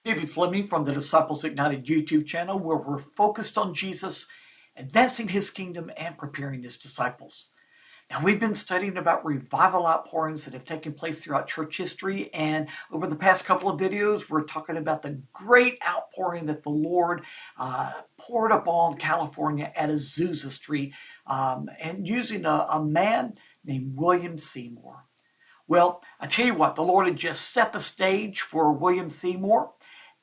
David Fleming from the Disciples Ignited YouTube channel, where we're focused on Jesus, advancing his kingdom, and preparing his disciples. Now, we've been studying about revival outpourings that have taken place throughout church history, and over the past couple of videos, we're talking about the great outpouring that the Lord poured upon California at Azusa Street, and using a man named William Seymour. Well, I tell you what, the Lord had just set the stage for William Seymour,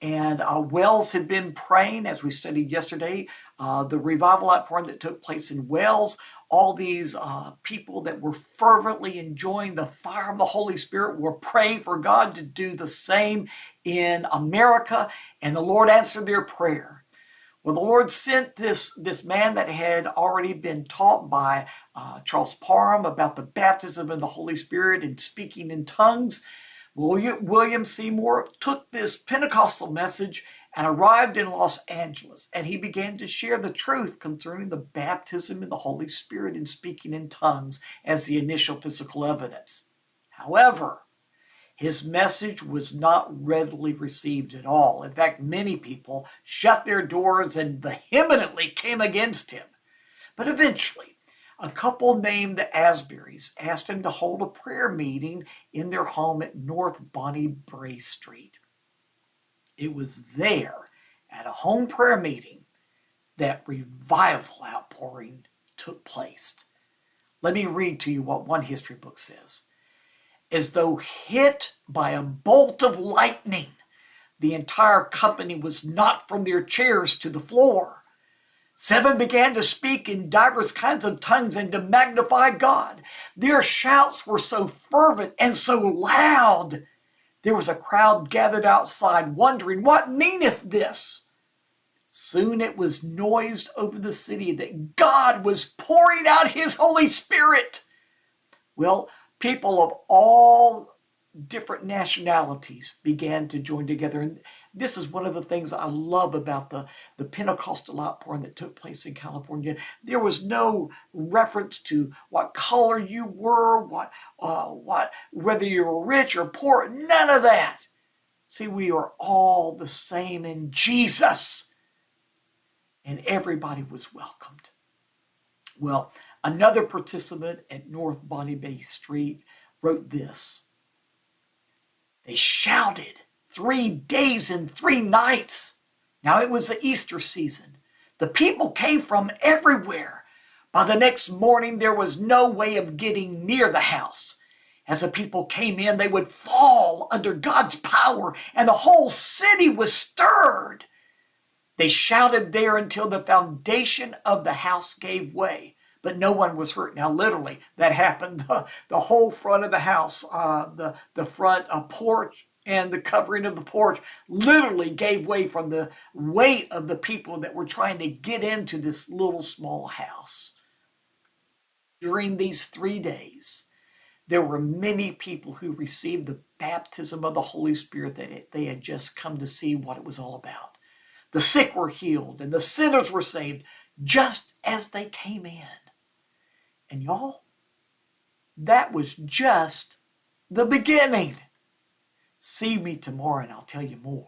and Wells had been praying, as we studied yesterday, the revival outpouring that took place in Wells. All these people that were fervently enjoying the fire of the Holy Spirit were praying for God to do the same in America, and the Lord answered their prayer. Well, the Lord sent this man that had already been taught by Charles Parham about the baptism of the Holy Spirit and speaking in tongues. William Seymour took this Pentecostal message and arrived in Los Angeles, and he began to share the truth concerning the baptism in the Holy Spirit and speaking in tongues as the initial physical evidence. However, his message was not readily received at all. In fact, many people shut their doors and vehemently came against him. But eventually, a couple named the Asburys asked him to hold a prayer meeting in their home at North Bonnie Bray Street. It was there, at a home prayer meeting, that revival outpouring took place. Let me read to you what one history book says. As though hit by a bolt of lightning, the entire company was knocked from their chairs to the floor. 7 began to speak in divers kinds of tongues and to magnify God. Their shouts were so fervent and so loud. There was a crowd gathered outside, wondering, what meaneth this? Soon it was noised over the city that God was pouring out his Holy Spirit. Well, people of all different nationalities began to join together. And this is one of the things I love about the Pentecostal outpouring that took place in California. There was no reference to what color you were, whether you were rich or poor, none of that. See, we are all the same in Jesus, and everybody was welcomed. Well, another participant at North Bonnie Bay Street wrote this. They shouted 3 days and 3 nights. Now it was the Easter season. The people came from everywhere. By the next morning, there was no way of getting near the house. As the people came in, they would fall under God's power, and the whole city was stirred. They shouted there until the foundation of the house gave way, but no one was hurt. Now, literally, that happened. The whole front of the house, the front porch and the covering of the porch literally gave way from the weight of the people that were trying to get into this little small house. During these 3 days, there were many people who received the baptism of the Holy Spirit that they had just come to see what it was all about. The sick were healed and the sinners were saved just as they came in. And y'all, that was just the beginning. See me tomorrow and I'll tell you more.